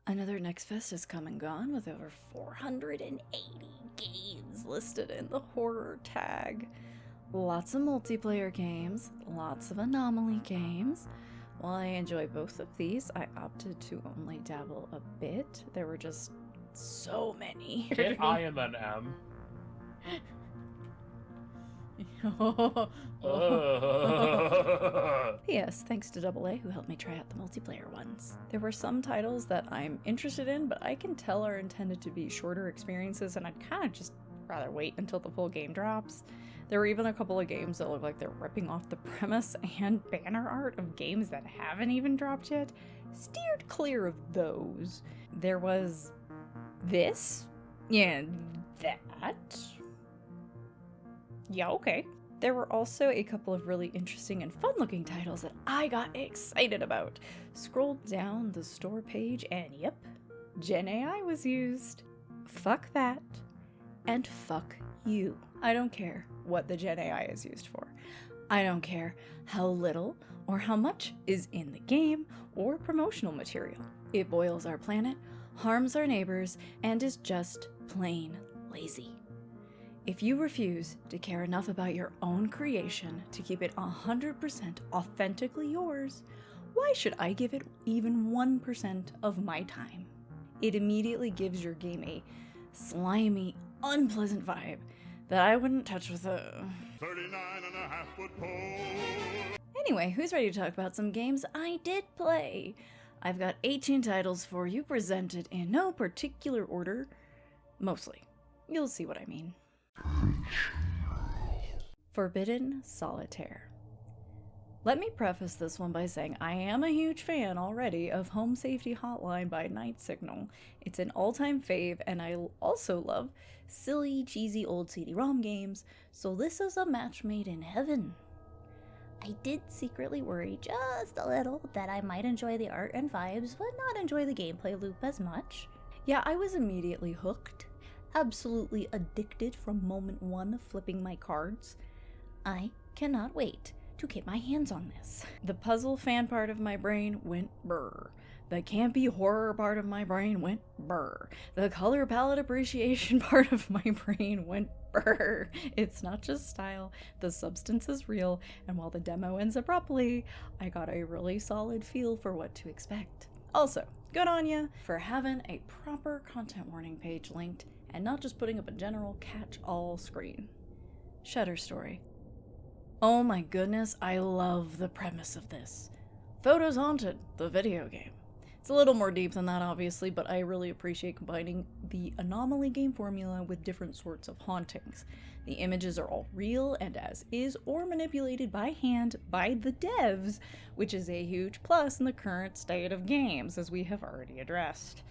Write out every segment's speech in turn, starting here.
Another Next Fest has come and gone with over 480 games listed in the horror tag. Lots of multiplayer games, lots of Unhomely games. While I enjoy both of these, I opted to only dabble a bit. There were just so many. I am an M. Yes, thanks to AA who helped me try out the multiplayer ones. There were some titles that I'm interested in, but I can tell are intended to be shorter experiences, and I'd kind of just rather wait until the full game drops. There were even a couple of games that look like they're ripping off the premise and banner art of games that haven't even dropped yet. Steered clear of those. There was this. Yeah, that. Yeah, okay. There were also a couple of really interesting and fun-looking titles that I got excited about. Scrolled down the store page and yep, Gen AI was used. Fuck that. And fuck you. I don't care what the Gen AI is used for. I don't care how little or how much is in the game or promotional material. It boils our planet, harms our neighbors, and is just plain lazy. If you refuse to care enough about your own creation to keep it 100% authentically yours, why should I give it even 1% of my time? It immediately gives your game a slimy, unpleasant vibe that I wouldn't touch with a 39.5-foot pole. Anyway, who's ready to talk about some games I did play? I've got 18 titles for you, presented in no particular order. Mostly. You'll see what I mean. Forbidden Solitaire. Let me preface this one by saying I am a huge fan already of Home Safety Hotline by Night Signal. It's an all-time fave, and I also love silly, cheesy old CD-ROM games, so this is a match made in heaven. I did secretly worry just a little that I might enjoy the art and vibes, but not enjoy the gameplay loop as much. Yeah, I was immediately hooked. Absolutely addicted from moment one of flipping my cards. I cannot wait to get my hands on this. The puzzle fan part of my brain went brr. The campy horror part of my brain went brr. The color palette appreciation part of my brain went brr. It's not just style, the substance is real, and while the demo ends abruptly, I got a really solid feel for what to expect. Also, good on ya for having a proper content warning page linked and not just putting up a general catch-all screen. Shutter Story. Oh my goodness, I love the premise of this. Photos Haunted, the video game. It's a little more deep than that, obviously, but I really appreciate combining the Unhomely game formula with different sorts of hauntings. The images are all real and as is, or manipulated by hand by the devs, which is a huge plus in the current state of games, as we have already addressed.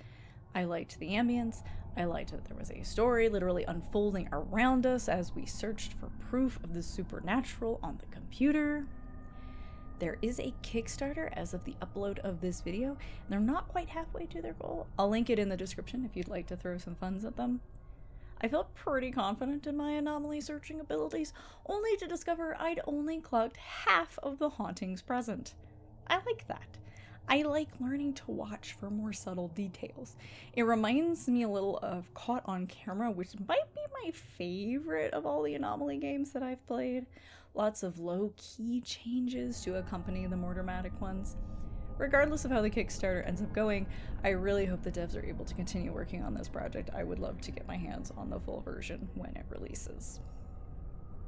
I liked the ambience. I liked that there was a story literally unfolding around us as we searched for proof of the supernatural on the computer. There is a Kickstarter as of the upload of this video, and they're not quite halfway to their goal. I'll link it in the description if you'd like to throw some funds at them. I felt pretty confident in my Anomaly searching abilities, only to discover I'd only clocked half of the hauntings present. I like that. I like learning to watch for more subtle details. It reminds me a little of Caught on Camera, which might be my favorite of all the Anomaly games that I've played. Lots of low-key changes to accompany the more dramatic ones. Regardless of how the Kickstarter ends up going, I really hope the devs are able to continue working on this project. I would love to get my hands on the full version when it releases.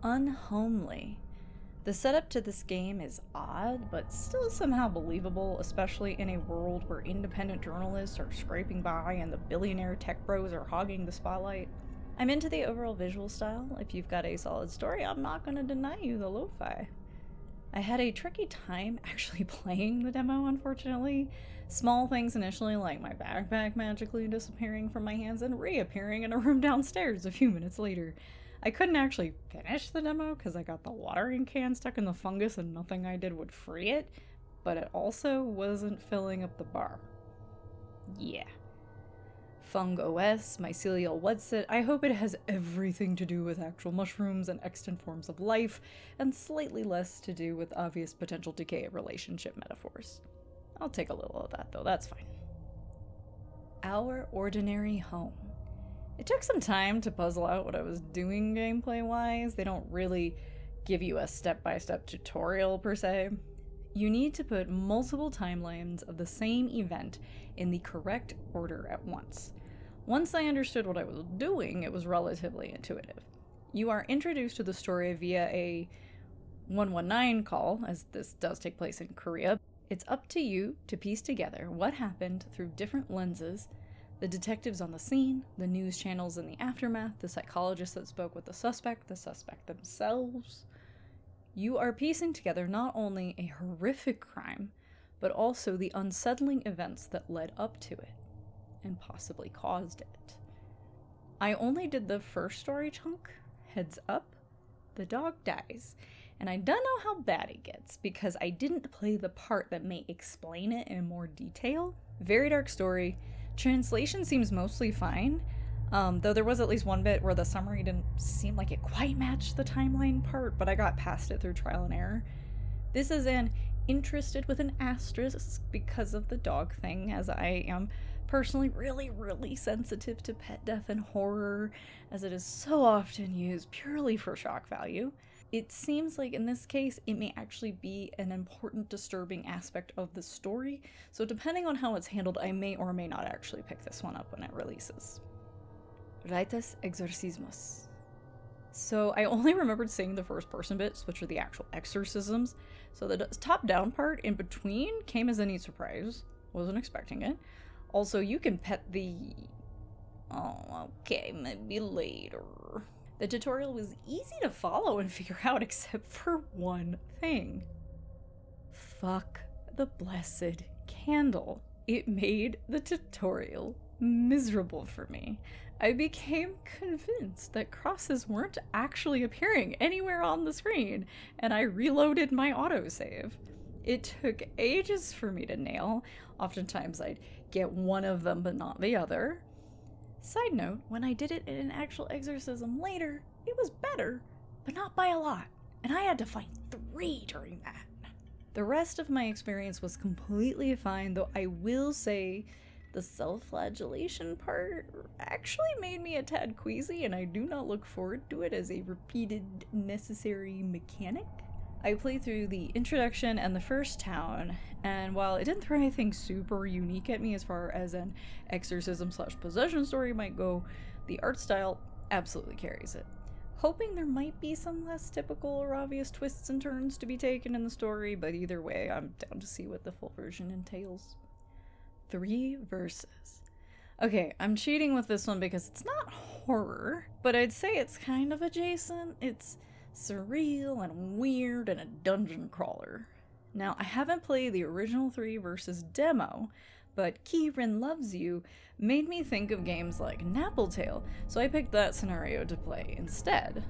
Unhomely. The setup to this game is odd, but still somehow believable, especially in a world where independent journalists are scraping by and the billionaire tech bros are hogging the spotlight. I'm into the overall visual style. If you've got a solid story, I'm not going to deny you the lo-fi. I had a tricky time actually playing the demo, unfortunately. Small things initially, like my backpack magically disappearing from my hands and reappearing in a room downstairs a few minutes later. I couldn't actually finish the demo because I got the watering can stuck in the fungus and nothing I did would free it, but it also wasn't filling up the bar. Yeah. Fung OS, mycelial whatsit, I hope it has everything to do with actual mushrooms and extant forms of life, and slightly less to do with obvious potential decay of relationship metaphors. I'll take a little of that though, that's fine. Our Ordinary Home. It took some time to puzzle out what I was doing gameplay-wise. They don't really give you a step-by-step tutorial per se. You need to put multiple timelines of the same event in the correct order at once. Once I understood what I was doing, it was relatively intuitive. You are introduced to the story via a 119 call, as this does take place in Korea. It's up to you to piece together what happened through different lenses, the detectives on the scene, the news channels in the aftermath, the psychologist that spoke with the suspect themselves. You are piecing together not only a horrific crime, but also the unsettling events that led up to it, and possibly caused it. I only did the first story chunk. Heads up, the dog dies. And I don't know how bad it gets, because I didn't play the part that may explain it in more detail. Very dark story. Translation seems mostly fine, though there was at least one bit where the summary didn't seem like it quite matched the timeline part, but I got past it through trial and error. This is an interested with an asterisk because of the dog thing, as I am personally really sensitive to pet death and horror, as it is so often used purely for shock value. It seems like in this case, it may actually be an important disturbing aspect of the story, so depending on how it's handled, I may or may not actually pick this one up when it releases. Ritus Exorcismus. So I only remembered seeing the first person bits, which are the actual exorcisms, so the top-down part in between came as a neat surprise. Wasn't expecting it. Also, you can pet the... Oh, okay, maybe later. The tutorial was easy to follow and figure out except for one thing. Fuck the blessed candle. It made the tutorial miserable for me. I became convinced that crosses weren't actually appearing anywhere on the screen, and I reloaded my autosave. It took ages for me to nail. Oftentimes I'd get one of them but not the other. Side note, when I did it in an actual exorcism later, it was better, but not by a lot, and I had to fight 3 during that. The rest of my experience was completely fine, though I will say the self-flagellation part actually made me a tad queasy, and I do not look forward to it as a repeated necessary mechanic. I played through the introduction and the first town, and while it didn't throw anything super unique at me as far as an exorcism/possession story might go, the art style absolutely carries it. Hoping there might be some less typical or obvious twists and turns to be taken in the story, but either way, I'm down to see what the full version entails. 3 verses. Okay, I'm cheating with this one because it's not horror, but I'd say it's kind of adjacent. It's surreal and weird and a dungeon crawler. Now, I haven't played the original 3 verses demo, but Kieran Loves You made me think of games like Nappletale, so I picked that scenario to play instead.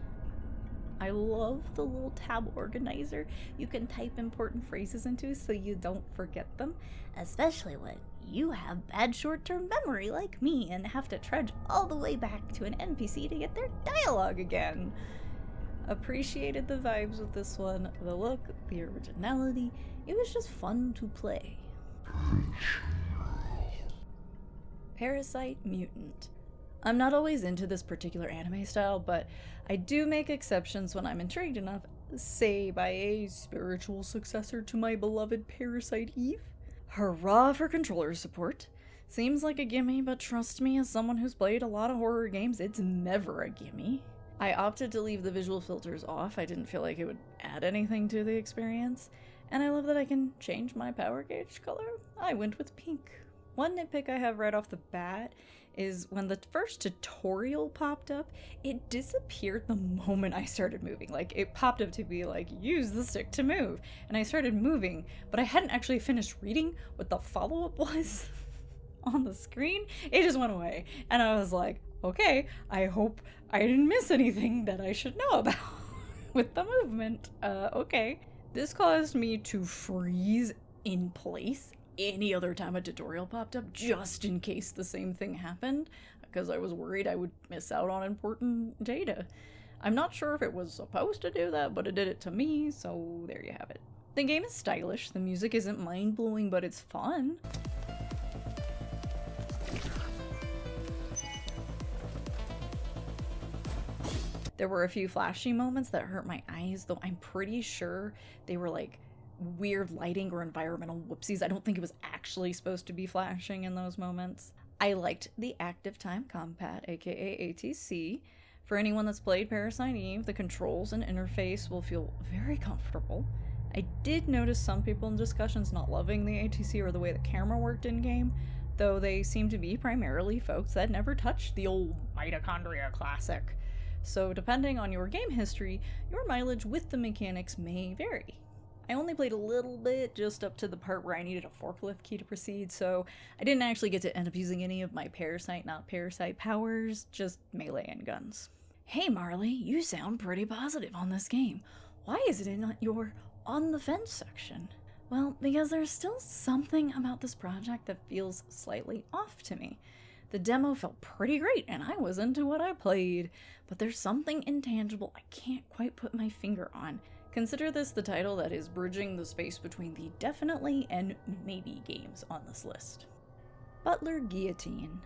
I love the little tab organizer you can type important phrases into so you don't forget them, especially when you have bad short-term memory like me and have to trudge all the way back to an NPC to get their dialogue again. Appreciated the vibes with this one, the look, the originality. It was just fun to play. Parasite Mutant. I'm not always into this particular anime style, but I do make exceptions when I'm intrigued enough, say by a spiritual successor to my beloved Parasite Eve. Hurrah for controller support. Seems like a gimme, but trust me, as someone who's played a lot of horror games, it's never a gimme. I opted to leave the visual filters off. I didn't feel like it would add anything to the experience. And I love that I can change my power gauge color. I went with pink. One nitpick I have right off the bat is when the first tutorial popped up, it disappeared the moment I started moving. Like, it popped up to be like, use the stick to move. And I started moving, but I hadn't actually finished reading what the follow-up was on the screen. It just went away. And I was like, okay, I hope I didn't miss anything that I should know about with the movement. Okay. This caused me to freeze in place any other time a tutorial popped up, just in case the same thing happened, because I was worried I would miss out on important data. I'm not sure if it was supposed to do that, but it did it to me, so there you have it. The game is stylish, the music isn't mind-blowing, but it's fun. There were a few flashy moments that hurt my eyes, though I'm pretty sure they were like weird lighting or environmental whoopsies. I don't think it was actually supposed to be flashing in those moments. I liked the active time combat, aka ATC. For anyone that's played Parasite Eve, the controls and interface will feel very comfortable. I did notice some people in discussions not loving the ATC or the way the camera worked in-game, though they seem to be primarily folks that never touched the old mitochondria classic. So depending on your game history, your mileage with the mechanics may vary. I only played a little bit, just up to the part where I needed a forklift key to proceed, so I didn't actually get to end up using any of my Parasite not Parasite powers, just melee and guns. Hey Marley, you sound pretty positive on this game. Why is it in your on the fence section? Well, because there's still something about this project that feels slightly off to me. The demo felt pretty great and I was into what I played, but there's something intangible I can't quite put my finger on. Consider this the title that is bridging the space between the definitely and maybe games on this list. BUTLER Guillotine.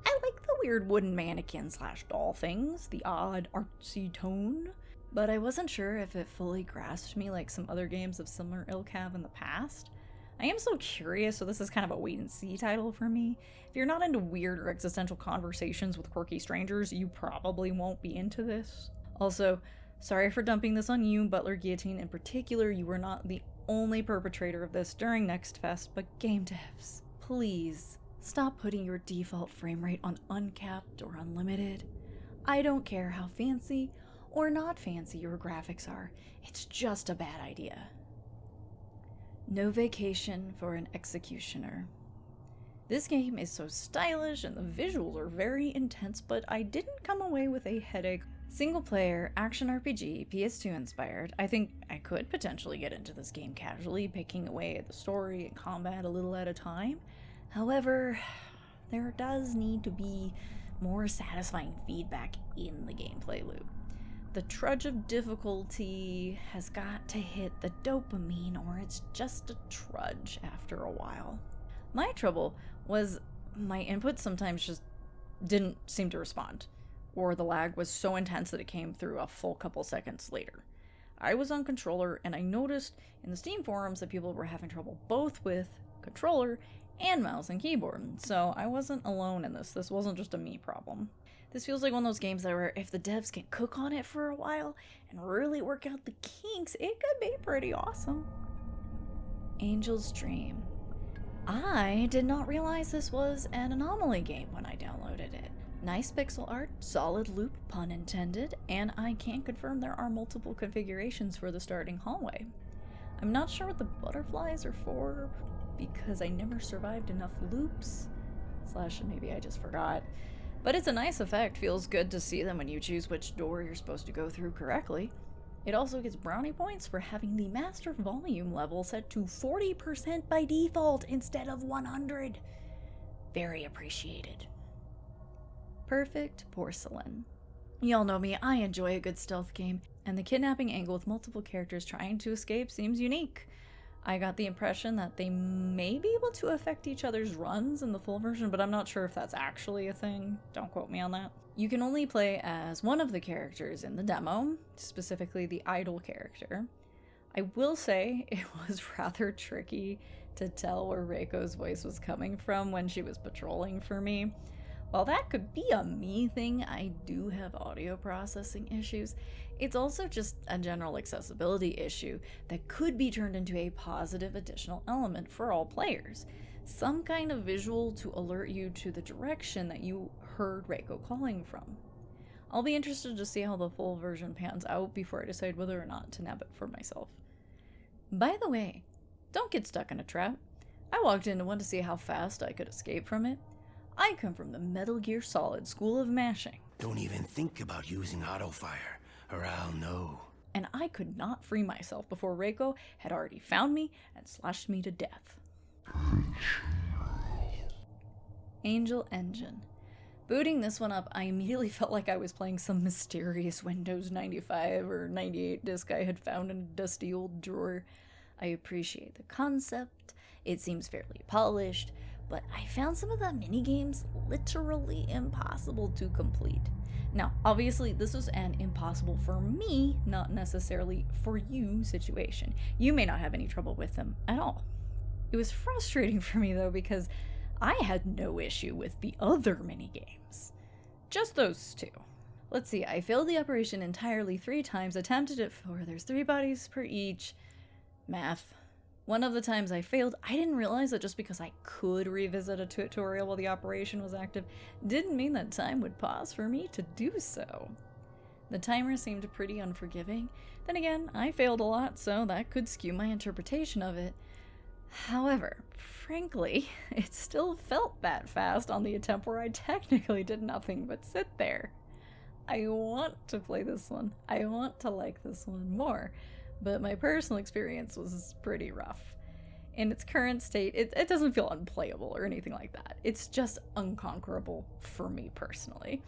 I like the weird wooden mannequin / doll things, the odd artsy tone, but I wasn't sure if it fully grasped me like some other games of similar ilk have in the past. I am so curious, so this is kind of a wait and see title for me. If you're not into weird or existential conversations with quirky strangers, you probably won't be into this. Also, sorry for dumping this on you, BUTLER Guillotine in particular. You were not the only perpetrator of this during Next Fest, but game devs, please stop putting your default frame rate on uncapped or unlimited. I don't care how fancy or not fancy your graphics are, it's just a bad idea. No Vacation for an Executioner. This game is so stylish and the visuals are very intense, but I didn't come away with a headache. Single player, action RPG, PS2 inspired. I think I could potentially get into this game casually, picking away at the story and combat a little at a time. However, there does need to be more satisfying feedback in the gameplay loop. The trudge of difficulty has got to hit the dopamine or it's just a trudge after a while. My trouble was my input sometimes just didn't seem to respond, or the lag was so intense that it came through a full couple seconds later. I was on controller and I noticed in the Steam forums that people were having trouble both with controller and mouse and keyboard, so I wasn't alone in this. This wasn't just a me problem. This feels like one of those games that where if the devs can cook on it for a while and really work out the kinks, it could be pretty awesome. Angel's Dream. I did not realize this was an Unhomely game when I downloaded it. Nice pixel art, solid loop, pun intended, and I can confirm there are multiple configurations for the starting hallway. I'm not sure what the butterflies are for, because I never survived enough loops, / maybe I just forgot. But it's a nice effect, feels good to see them when you choose which door you're supposed to go through correctly. It also gets brownie points for having the master volume level set to 40% by default instead of 100. Very appreciated. Perfect Porcelain. Y'all know me, I enjoy a good stealth game, and the kidnapping angle with multiple characters trying to escape seems unique. I got the impression that they may be able to affect each other's runs in the full version, but I'm not sure if that's actually a thing. Don't quote me on that. You can only play as one of the characters in the demo, specifically the idol character. I will say it was rather tricky to tell where Reiko's voice was coming from when she was patrolling for me. While that could be a me thing, I do have audio processing issues. It's also just a general accessibility issue that could be turned into a positive additional element for all players. Some kind of visual to alert you to the direction that you heard Reiko calling from. I'll be interested to see how the full version pans out before I decide whether or not to nab it for myself. By the way, don't get stuck in a trap. I walked into one to see how fast I could escape from it. I come from the Metal Gear Solid school of mashing. Don't even think about using auto fire, or I'll know. And I could not free myself before Reiko had already found me and slashed me to death. Angel Engine. Booting this one up, I immediately felt like I was playing some mysterious Windows 95 or 98 disc I had found in a dusty old drawer. I appreciate the concept, it seems fairly polished, but I found some of the minigames literally impossible to complete. Now, obviously, this was an impossible for me, not necessarily for you situation. You may not have any trouble with them at all. It was frustrating for me, though, because I had no issue with the other minigames. Just those two. Let's see, I failed the operation entirely 3 times, attempted it 4, there's 3 bodies per each. Math. One of the times I failed, I didn't realize that just because I could revisit a tutorial while the operation was active, didn't mean that time would pause for me to do so. The timer seemed pretty unforgiving. Then again, I failed a lot, so that could skew my interpretation of it. However, frankly, it still felt that fast on the attempt where I technically did nothing but sit there. I want to play this one. I want to like this one more, but my personal experience was pretty rough. In its current state, it doesn't feel unplayable or anything like that. It's just unconquerable for me personally.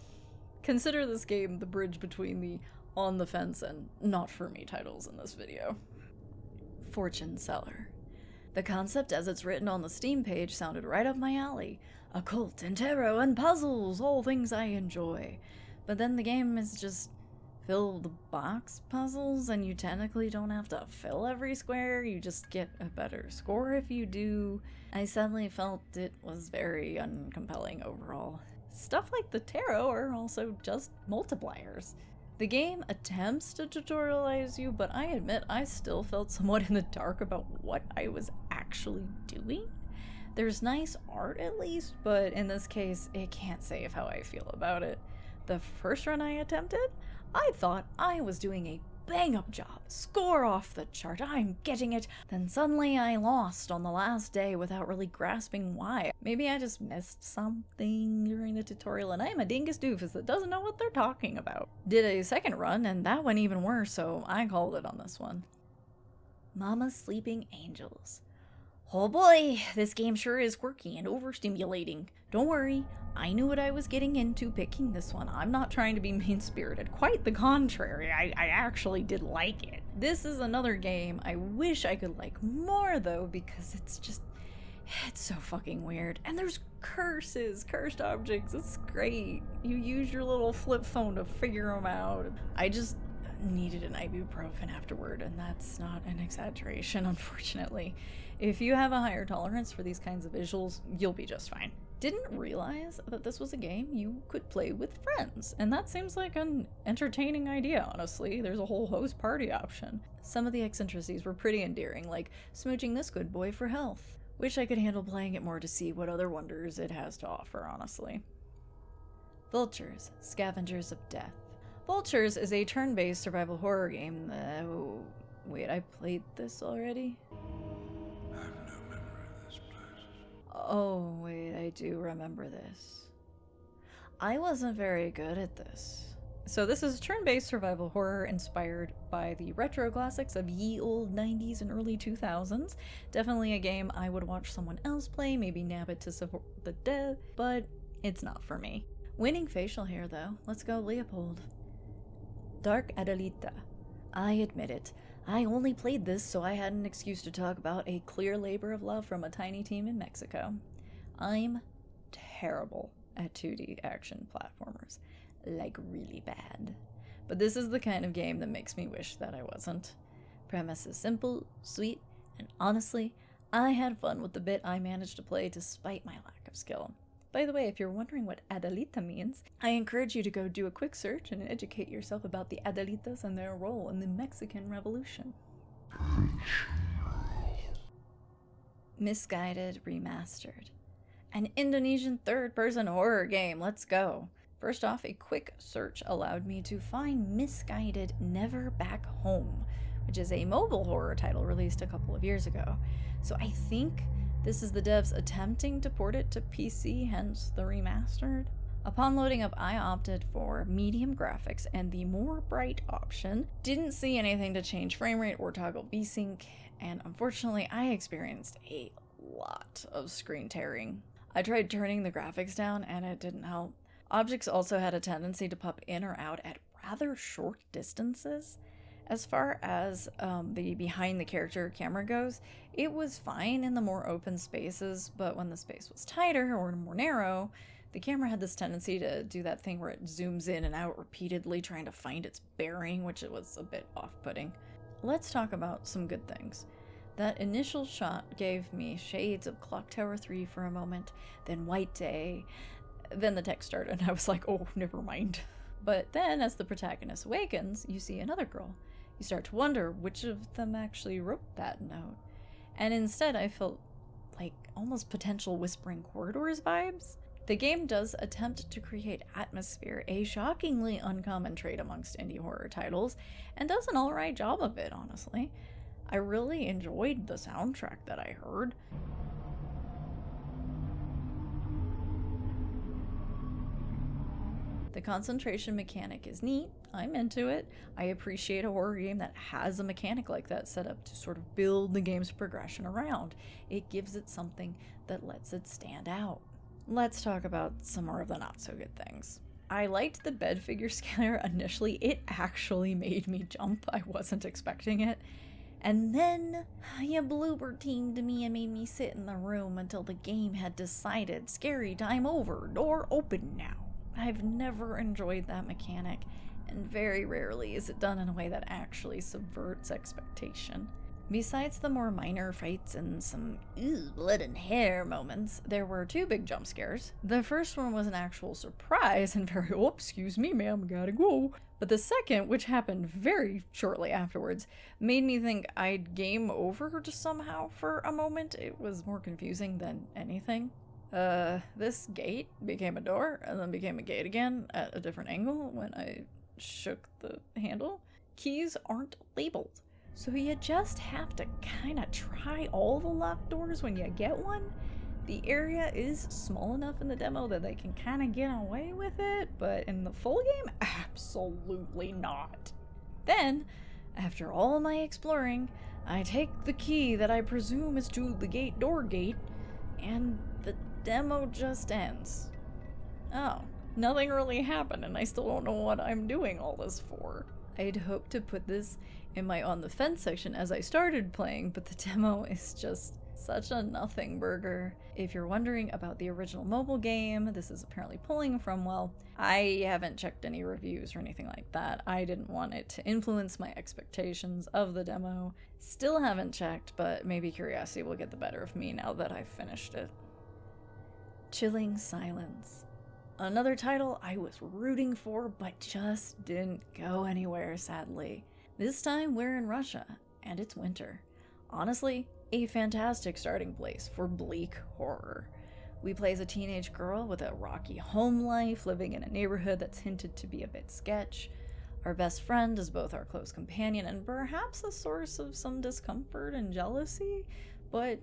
Consider this game the bridge between the on the fence and not for me titles in this video. Fortune Seller. The concept as it's written on the Steam page sounded right up my alley. Occult and tarot and puzzles, all things I enjoy. But then the game is just fill the box puzzles, and you technically don't have to fill every square, you just get a better score if you do. I suddenly felt it was very uncompelling overall. Stuff like the tarot are also just multipliers. The game attempts to tutorialize you, but I admit I still felt somewhat in the dark about what I was actually doing. There's nice art at least, but in this case, it can't say how I feel about it. The first run I attempted, I thought I was doing a bang-up job, score off the chart, I'm getting it. Then suddenly I lost on the last day without really grasping why. Maybe I just missed something during the tutorial and I'm a dingus doofus that doesn't know what they're talking about. Did a second run and that went even worse, so I called it on this one. Mama's Sleeping Angels. Oh boy, this game sure is quirky and overstimulating. Don't worry, I knew what I was getting into picking this one. I'm not trying to be mean-spirited. Quite the contrary, I actually did like it. This is another game I wish I could like more though, because it's so fucking weird. And there's curses, cursed objects, it's great. You use your little flip phone to figure them out. I just needed an ibuprofen afterward, and that's not an exaggeration, unfortunately. If you have a higher tolerance for these kinds of visuals, you'll be just fine. Didn't realize that this was a game you could play with friends, and that seems like an entertaining idea, honestly. There's a whole host party option. Some of the eccentricities were pretty endearing, like smooching this good boy for health. Wish I could handle playing it more to see what other wonders it has to offer, honestly. Vultures, Scavengers of Death. Vultures is a turn-based survival horror game. Wait, I played this already? I have no memory of this place. Oh, wait, I do remember this. I wasn't very good at this. So this is turn-based survival horror inspired by the retro classics of ye old 90s and early 2000s. Definitely a game I would watch someone else play, maybe nab it to support the dev, but it's not for me. Winning facial hair though. Let's go Leopold. Dark Adelita. I admit it. I only played this so I had an excuse to talk about a clear labor of love from a tiny team in Mexico. I'm terrible at 2D action platformers. Like really bad. But this is the kind of game that makes me wish that I wasn't. Premise is simple, sweet, and honestly, I had fun with the bit I managed to play despite my lack of skill. By the way, if you're wondering what Adelita means, I encourage you to go do a quick search and educate yourself about the Adelitas and their role in the Mexican Revolution. Misguided Remastered. An Indonesian third-person horror game, let's go. First off, a quick search allowed me to find Misguided Never Back Home, which is a mobile horror title released a couple of years ago. So I think this is the devs attempting to port it to PC, hence the remastered. Upon loading up, I opted for medium graphics and the more bright option. Didn't see anything to change frame rate or toggle VSync, and unfortunately I experienced a lot of screen tearing. I tried turning the graphics down and it didn't help. Objects also had a tendency to pop in or out at rather short distances. As far as the behind the character camera goes, it was fine in the more open spaces, but when the space was tighter or more narrow, the camera had this tendency to do that thing where it zooms in and out repeatedly trying to find its bearing, which it was a bit off-putting. Let's talk about some good things. That initial shot gave me shades of Clock Tower 3 for a moment, then White Day, then the text started and I was like, oh, never mind. But then as the protagonist awakens, you see another girl. You start to wonder which of them actually wrote that note. And instead I felt like almost potential Whispering Corridors vibes. The game does attempt to create atmosphere, a shockingly uncommon trait amongst indie horror titles, and does an alright job of it, honestly. I really enjoyed the soundtrack that I heard. The concentration mechanic is neat. I'm into it. I appreciate a horror game that has a mechanic like that set up to sort of build the game's progression around. It gives it something that lets it stand out. Let's talk about some more of the not so good things. I liked the bed figure scanner initially. It actually made me jump. I wasn't expecting it. And then you blooper teamed me and made me sit in the room until the game had decided scary time over, door open now. I've never enjoyed that mechanic, and very rarely is it done in a way that actually subverts expectation. Besides the more minor fights and some blood and hair moments, there were two big jump scares. The first one was an actual surprise and very, oh, excuse me, ma'am, gotta go. But the second, which happened very shortly afterwards, made me think I'd game over just somehow for a moment. It was more confusing than anything. This gate became a door and then became a gate again at a different angle when I shook the handle. Keys aren't labeled. So you just have to kind of try all the locked doors when you get one. The area is small enough in the demo that they can kind of get away with it, but in the full game, absolutely not. Then, after all my exploring, I take the key that I presume is to the door gate, and the demo just ends. Oh, nothing really happened and I still don't know what I'm doing all this for. I'd hoped to put this in my on the fence section as I started playing, but the demo is just such a nothing burger. If you're wondering about the original mobile game, this is apparently pulling from, well, I haven't checked any reviews or anything like that. I didn't want it to influence my expectations of the demo. Still haven't checked, but maybe curiosity will get the better of me now that I've finished it. Chilling Silence. Another title I was rooting for, but just didn't go anywhere, sadly. This time we're in Russia, and it's winter. Honestly, a fantastic starting place for bleak horror. We play as a teenage girl with a rocky home life, living in a neighborhood that's hinted to be a bit sketch. Our best friend is both our close companion and perhaps a source of some discomfort and jealousy, but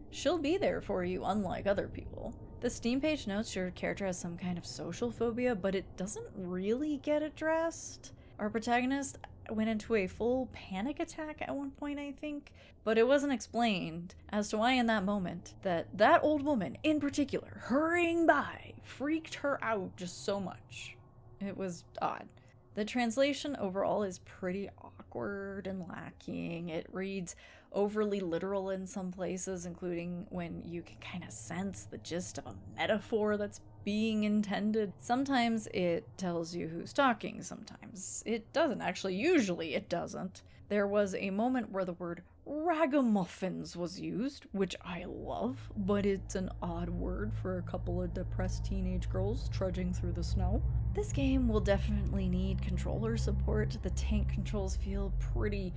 she'll be there for you unlike other people. The Steam page notes your character has some kind of social phobia, but it doesn't really get addressed. Our protagonist went into a full panic attack at one point, I think, but it wasn't explained as to why in that moment that old woman in particular hurrying by freaked her out just so much. It was odd. The translation overall is pretty awkward and lacking. It reads overly literal in some places, including when you can kind of sense the gist of a metaphor that's being intended. Sometimes it tells you who's talking, sometimes it doesn't. Actually, usually it doesn't. There was a moment where the word ragamuffins was used, which I love, but it's an odd word for a couple of depressed teenage girls trudging through the snow. This game will definitely need controller support. The tank controls feel pretty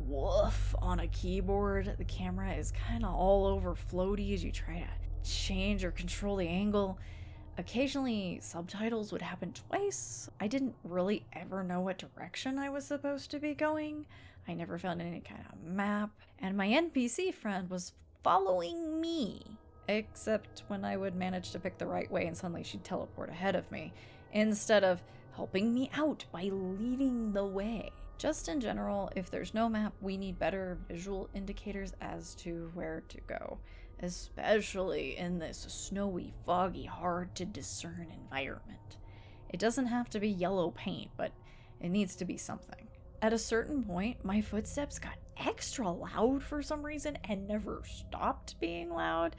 woof on a keyboard. The camera is kind of all over floaty as you try to change or control the angle. Occasionally, subtitles would happen twice. I didn't really ever know what direction I was supposed to be going. I never found any kind of map, and my NPC friend was following me, except when I would manage to pick the right way and suddenly she'd teleport ahead of me, instead of helping me out by leading the way. Just in general, if there's no map, we need better visual indicators as to where to go, especially in this snowy, foggy, hard to discern environment. It doesn't have to be yellow paint, but it needs to be something. At a certain point, my footsteps got extra loud for some reason and never stopped being loud.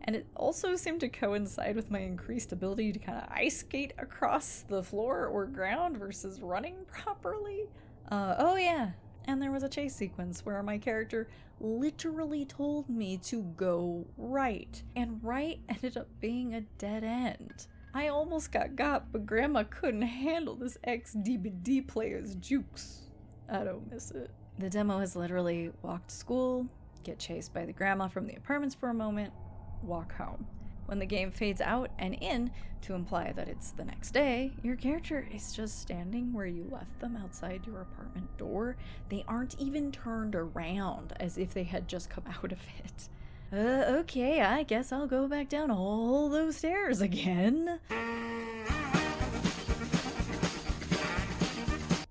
And it also seemed to coincide with my increased ability to kind of ice skate across the floor or ground versus running properly. Oh yeah, and there was a chase sequence where my character literally told me to go right, and right ended up being a dead end. I almost got, but Grandma couldn't handle this ex-DVD player's jukes. I don't miss it. The demo is literally walk to school, get chased by the grandma from the apartments for a moment, walk home. When the game fades out and in to imply that it's the next day, your character is just standing where you left them outside your apartment door. They aren't even turned around as if they had just come out of it. Okay, I guess I'll go back down all those stairs again.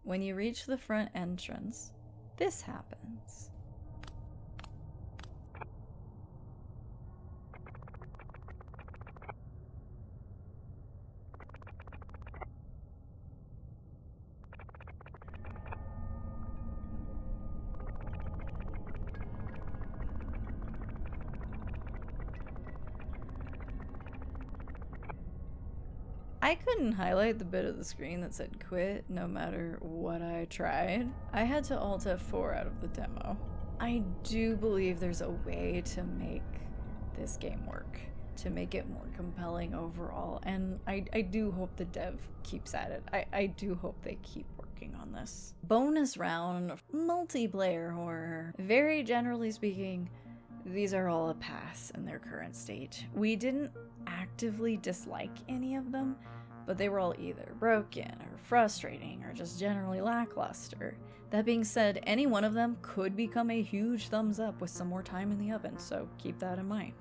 When you reach the front entrance, this happens. I couldn't highlight the bit of the screen that said quit no matter what I tried. I had to Alt F4 out of the demo. I do believe there's a way to make this game work, to make it more compelling overall, and I do hope the dev keeps at it. I do hope they keep working on this. Bonus round, multiplayer horror. Very generally speaking, these are all a pass in their current state. We didn't actively dislike any of them, but they were all either broken or frustrating or just generally lackluster. That being said, any one of them could become a huge thumbs up with some more time in the oven, so keep that in mind.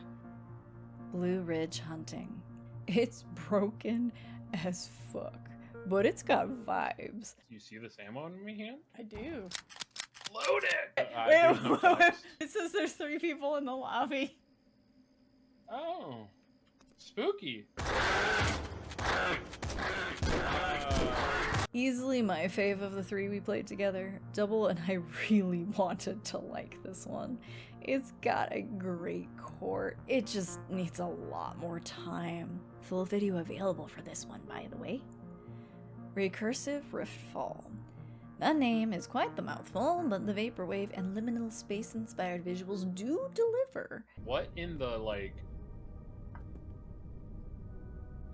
Blue Ridge Hunting. It's broken as fuck, but it's got vibes. Do you see this ammo in my hand? I do. Load it! Wait, it says there's 3 people in the lobby. Oh. Spooky. Easily my fave of the 3 we played together. Double and I really wanted to like this one. It's got a great core. It just needs a lot more time. Full video available for this one, by the way. Recursive Riftfall. That name is quite the mouthful, but the vaporwave and liminal space-inspired visuals do deliver. What in the, like,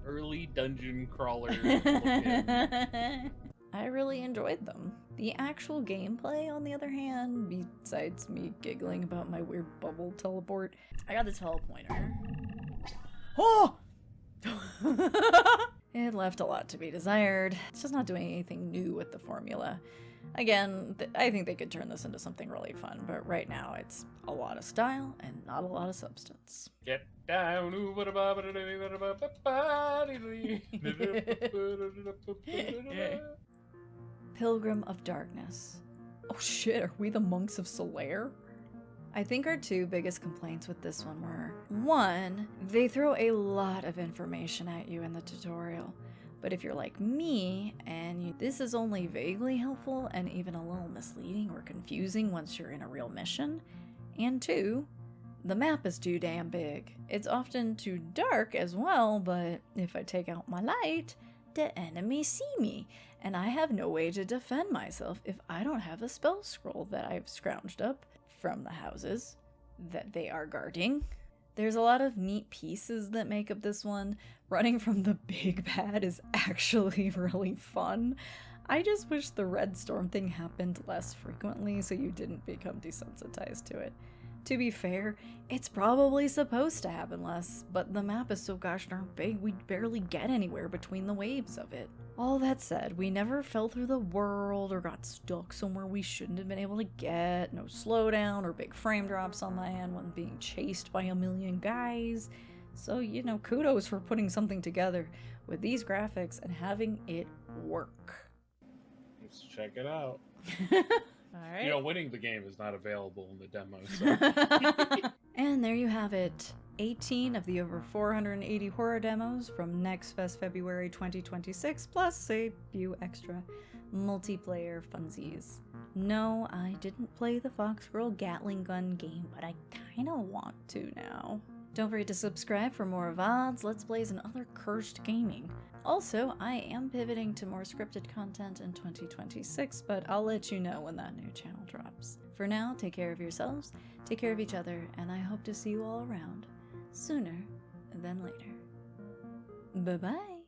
early dungeon crawler I really enjoyed them. The actual gameplay, on the other hand, besides me giggling about my weird bubble teleport, I got the telepointer. Oh! It left a lot to be desired. It's just not doing anything new with the formula. Again, I think they could turn this into something really fun, but right now it's a lot of style and not a lot of substance. Get down. Pilgrim of Darkness. Oh shit, are we the monks of Solitaire? I think our 2 biggest complaints with this one were, 1, they throw a lot of information at you in the tutorial, but if you're like me, and this is only vaguely helpful and even a little misleading or confusing once you're in a real mission, and 2, the map is too damn big. It's often too dark as well, but if I take out my light, the enemies see me, and I have no way to defend myself if I don't have a spell scroll that I've scrounged up from the houses that they are guarding. There's a lot of neat pieces that make up this one. Running from the big bad is actually really fun. I just wish the red storm thing happened less frequently so you didn't become desensitized to it. To be fair, it's probably supposed to happen less, but the map is so gosh darn big we'd barely get anywhere between the waves of it. All that said, we never fell through the world or got stuck somewhere we shouldn't have been able to get, no slowdown or big frame drops on my end when being chased by a million guys. So, you know, kudos for putting something together with these graphics and having it work. Let's check it out. All right. You know, winning the game is not available in the demo, so. And there you have it. 18 of the over 480 horror demos from Next Fest February 2026, plus a few extra multiplayer funsies. No, I didn't play the Fox Girl Gatling Gun game, but I kinda want to now. Don't forget to subscribe for more VODs, Let's Plays, and other cursed gaming. Also, I am pivoting to more scripted content in 2026, but I'll let you know when that new channel drops. For now, take care of yourselves, take care of each other, and I hope to see you all around sooner than later. Bye-bye!